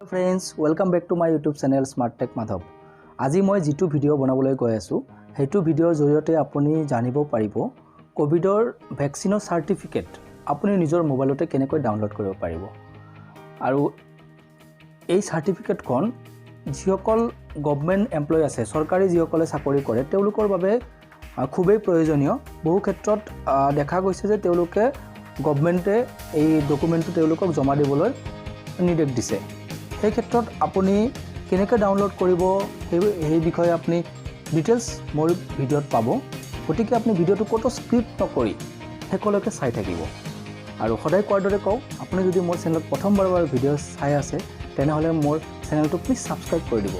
Friends, welcome back to my YouTube channel Smart Tech Madhav. আজি মই যেটো video বনাবলৈ গৈ আছো হেতু ভিডিওৰ জৰিয়তে আপুনি জানিব পাৰিব কোভিডৰ ভ্যাকচিনৰ সাৰ্টিফিকেট আপুনি নিজৰ মোবাইলতে কেনেকৈ ডাউনলোড কৰিব পাৰিব আৰু এই সাৰ্টিফিকেটখন যিসকল গভৰ্নমেণ্ট এমপ্লয় আছে সৰকাৰি যিসকলে চাকৰি কৰে তেওঁলোকৰ বাবে খুবেই প্ৰয়োজনীয় বহু ক্ষেত্ৰত দেখা গৈছে যে তেওঁলোকে গভৰ্নমেণ্টে এই ডকুমেন্টটো তেওঁলোকক জমা দিবলৈ নিৰ্দেশ দিছে এই ক্ষেত্ৰত আপুনি কেনেকৈ ডাউনলোড কৰিব এই বিষয়ে আপুনি ডিটেইলছ মোৰ ভিডিওত পাব গতিকে আপুনি ভিডিওটো কত স্ক্ৰিপ্ট নকৰি হেকলৈকে চাই থাকিব আৰু সদায় কোৱাৰ দৰে কও আপুনি যদি মোৰ চেনেলত প্ৰথমবাৰ ভিডিও চাই আছে তেনেহলে মোৰ চেনেলটো প্লিজ সাবস্ক্ৰাইব কৰি দিব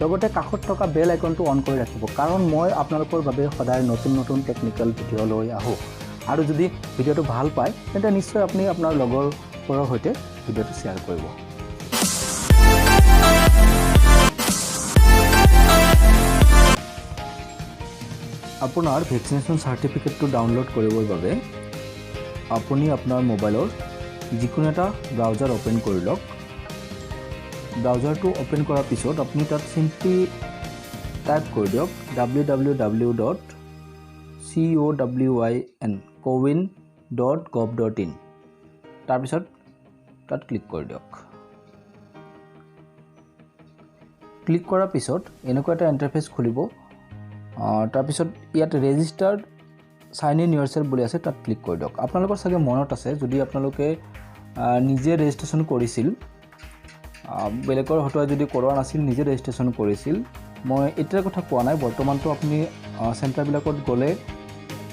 লগতে কাষত থকা বেল আইকনটো অন কৰি ৰাখিব কাৰণ মই আপোনালোকৰ বাবে সদায় নতুন টেকনিক্যাল ভিডিও লৈ আহো আৰু যদি ভিডিওটো ভাল পায় তেন্তে নিশ্চয় আপুনি আপোনাৰ লগৰবোৰৰ সৈতে ভিডিওটো শেয়াৰ কৰিব আপোনাৰ ভ্যাকচিনেশন সাৰ্টিফিকেটটো ডাউনলোড কৰিবৰ বাবে আপুনি আপোনাৰ মোবাইলৰ যিকোনো এটা ব্ৰাউজাৰ ওপেন কৰি লওক ব্ৰাউজাৰটো ওপেন কৰাৰ পিছত আপুনি তাত সিম্পলি টাইপ কৰি দিয়ক www.cowin.gov.in তাৰ পিছত তাত ক্লিক কৰি দিয়ক ক্লিক কৰাৰ পিছত এনেকুৱা এটা ইন্টাৰফেস খুলিব তাৰ পিছত ইয়াত ৰেজিষ্টাৰ্ড সাইন ইন ইয়োৰসেল্ফ বুলি আছে তাত ক্লিক কৰি দিয়ক আপোনালোকৰ সঙ্গে মনত আছে যদি আপোনালোকে নিজে ৰেজিষ্ট্ৰেচন কৰিছিল বেলেগৰ হতোৱা যদি কৰোৱা নাছিল নিজে ৰেজিষ্ট্ৰেচন কৰিছিল মই এটাৰ কথা কোৱা নাই বৰ্তমানটো আপুনি সেন্টাৰ বিলাকত গলে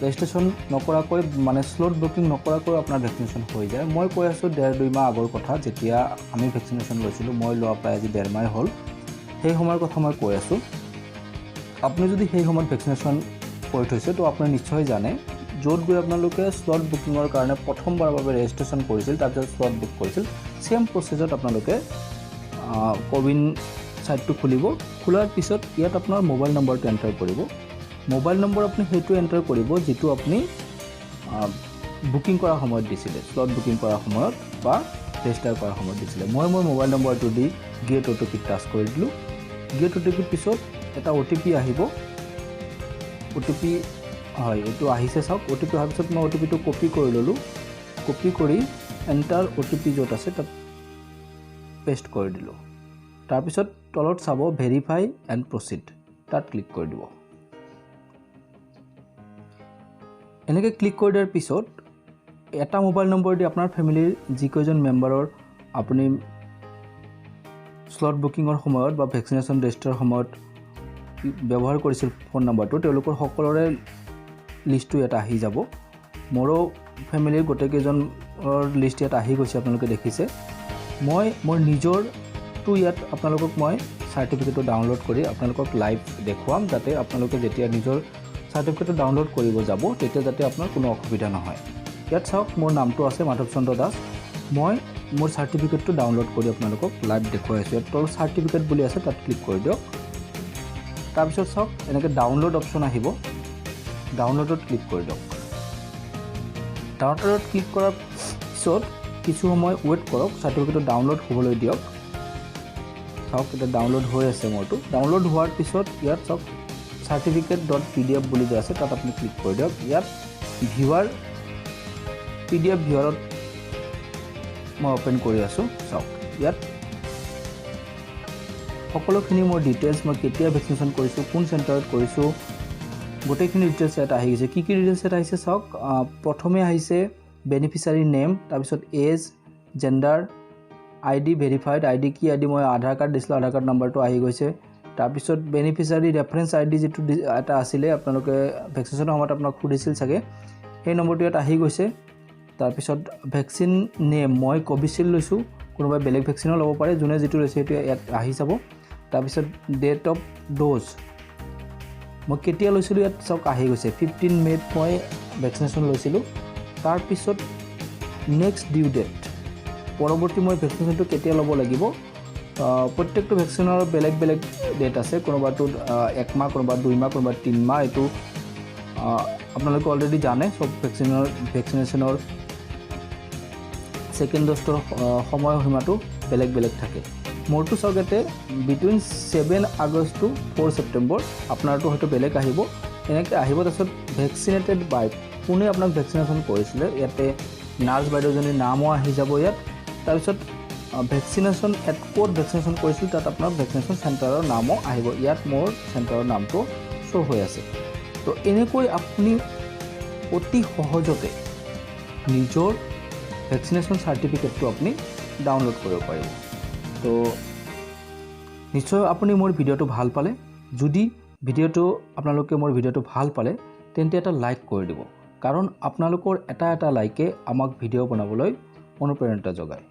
ৰেজিষ্ট্ৰেচন নকৰাকৈ মানে স্লট বুকিং নকৰাকৈ আপোনাৰ ভ্যাকচিনেশন হৈ যায় মই কৈ আছো 1.5-2 মাহ আগৰ কথা যেতিয়া আমি ভ্যাকচিনেশন লৈছিলো মই লোৱা প্ৰায় আজি 1.5 মাহ হ'ল সেই সময়ৰ কথা মই কৈ আছো আপুনি যদি সেই সময়ত ভ্যাকচিনেশন কৰি থৈছে তো আপুনি নিশ্চয় জানে যত গৈ আপোনালোকে স্লট বুকিংৰ কাৰণে প্ৰথমবাৰৰ বাবে ৰেজিষ্ট্ৰেচন কৰিছিল তাৰপিছত স্লট বুক কৰিছিল সেম প্ৰসেছত আপোনালোকে কোৱিন সাইটটো খুলিব খোলাৰ পিছত ইয়াত আপোনাৰ মোবাইল নম্বৰটো এন্টাৰ কৰিব মোবাইল নম্বৰ আপুনি হেতু এন্টাৰ কৰিব যেটো আপুনি বুকিং কৰাৰ সময়ত দিছিলে স্লট বুকিং কৰাৰ সময়ত বা ৰেজিষ্টাৰ কৰাৰ সময়ত দিছিলে মই মোৰ মোবাইল নম্বৰটো দি গেট অটিপি টাচ কৰি দিলো গেট অটিপিৰ পিছত এটা ওটিপি আহিব ওটিপি হয় এটো আহিছে সব ওটিপি অহাৰ পিছত মই ওটিপিটো কপি কৰি ললো কপি কৰি এন্টাৰ ওটিপি যত আছে তাত পেষ্ট কৰি দিলো তাৰ পিছত তলত চাব ভেৰিফাই এণ্ড প্ৰসিড তাত ক্লিক কৰি দিব এনেকৈ ক্লিক কৰি দিয়াৰ পিছত এটা মোবাইল নম্বৰ দি আপোনাৰ ফ্যামিলিৰ যিকৈজন মেম্বাৰৰ আপুনি স্লট বুকিংৰ সময়ত বা ভ্যাকচিনেশন ৰেজিষ্টাৰ সময়ত ব্যৱহাৰ কৰিছিল ফোন নম্বৰটো তেওঁলোকৰ সকলোৰে লিষ্টটো এটা আহি যাব মোৰো ফ্যামিলিৰ গোটেইকেজনৰ লিষ্ট এটা আহি গৈছে আপোনালোকে দেখিছে মই মোৰ নিজৰ টু ইয়াত আপোনালোকক মই সাৰ্টিফিকেটটো ডাউনলোড কৰি আপোনালোকক লাইভ দেখুৱাম যাতে আপোনালোকে যেতিয়া নিজৰ সাৰ্টিফিকেটটো ডাউনলোড কৰিব যাব তেতিয়া যাতে আপোনাৰ কোনো অসুবিধা নহয় ইয়াত চাওক মোৰ নামটো আছে মাধৱ চন্দ্ৰ দাস মই মোৰ সাৰ্টিফিকেটটো ডাউনলোড কৰি আপোনালোকক লাইভ দেখুৱাইছো ইয়াত তল সাৰ্টিফিকেট বুলি আছে তাত ক্লিক কৰি দিয়ক তাৰ পিছত চাওক এনেকৈ ডাউনলোড অপচন আহিব ডাউনলোডত ক্লিক কৰি দিয়ক ডাউনলোডত ক্লিক কৰাৰ পিছত কিছু সময় ওয়েট কৰক সাৰ্টিফিকেটটো ডাউনলোড হ'বলৈ দিয়ক চাওক এটা ডাউনলোড হৈ আছে মোৰটো ডাউনলোড হোৱাৰ পিছত ইয়াত চাওক certificate.pdf বুলি যে আছে তাত আপুনি ক্লিক কৰি দিয়ক ইয়াত ভিউৱাৰ pdf ভিউৱাৰত মই ওপেন কৰি আছো চাওক ইয়াত সকলোখিনি মোৰ ডিটেইলছ মই কেতিয়া ভ্যাকচিনেশন কৰিছো কোন সেন্টাৰত কৰিছো গোটেইখিনি ডিটেইলছ এটা আহি গৈছে কি ডিটেইলছ এটা আহিছে চাওক প্ৰথমে আহিছে বেনিফিচিয়াৰী নেম তাৰ পিছত age gender ID verified ID কি আইডি মই আধাৰ কাৰ্ড দিছিলো আধাৰ কাৰ্ড নম্বৰটো আহি গৈছে তাৰ পিছত বেনিফিচিয়াৰী ৰেফাৰেন্স আইডি যেটো এটা আছিল আপোনালোকে ভ্যাকচিনেশনৰ সময়ত আপোনাক খুদিছিল চাগে এই নম্বৰটো ইয়াত আহি গৈছে তাৰ পিছত ভ্যাকচিন নেম মই কোভিশিল্ড লৈছো কোনোবা বেলেগ ভ্যাকচিনো ল'ব পাৰে যোনে যেটো লৈছে এটো ইয়াত আহি যাব তাৰ পিছত ডেট অফ ডোজ মই কেতিয়া লৈছিলো ইয়াত চাওক আহি গৈছে 15 মেত মই ভ্যাকচিনেশন লৈছিলো তাৰ পিছত নেক্সট ডিউ ডেট পৰৱৰ্তী মই ভ্যাকচিনেশনটো কেতিয়া ল'ব লাগিব প্ৰত্যেকটো ভ্যাকচিনৰ বেলেগ বেলেগ ডেট আছে কোনোবাটো 1 মাহ কোনোবা 2 মাহ কোনোবা 3 মাহ এটো আপোনালোকে অলৰেডি জানে সব ভ্যাকচিনেশনৰ সেকেন্ড ডোজৰ সময় সীমাটো বেলেগ বেলেগ থাকে মোৰটো চাওক ইয়াতে বিটুইন 7 আগষ্ট টু 4 ছেপ্টেম্বৰ আপোনাৰটো হয়তো বেলেগ আহিব এনেকৈ আহিব। তাৰপিছত ভেকচিনেটেড বাই কোনে আপোনাক ভেকচিনেশ্যন কৰিছিলে ইয়াতে নাৰ্ছ বাইদেউজনীৰ নামো আহি যাব ইয়াত। তাৰপিছত ভেকচিনেশ্যন ক'ত ভেকচিনেশ্যন কৰিছিল তাত আপোনাৰ ভেকচিনেশ্যন চেণ্টাৰৰ নামো আহিব। ইয়াত মোৰ চেণ্টাৰৰ নামটো শ্ব' হৈ আছে। তো এনেকৈ আপুনি অতি সহজতে নিজৰ ভেকচিনেশ্যন চাৰ্টিফিকেটটো আপুনি ডাউনলোড কৰিব পাৰিব। তো নিশ্চয় আপুনি মোৰ ভিডিঅ'টো ভাল পালে। যদি আপোনালোকে মোৰ ভিডিঅ'টো ভাল পালে তেন্তে এটা লাইক কৰি দিব, কাৰণ আপোনালোকৰ এটা লাইকে আমাক ভিডিঅ' বনাবলৈ অনুপ্ৰেৰণা যোগায়।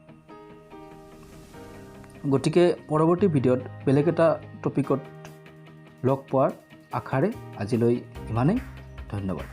গতিকে পৰৱৰ্তী ভিডিঅ'ত বেলেগ এটা টপিকত লগ পোৱাৰ আশাৰে আজিলৈ ইমানেই। ধন্যবাদ।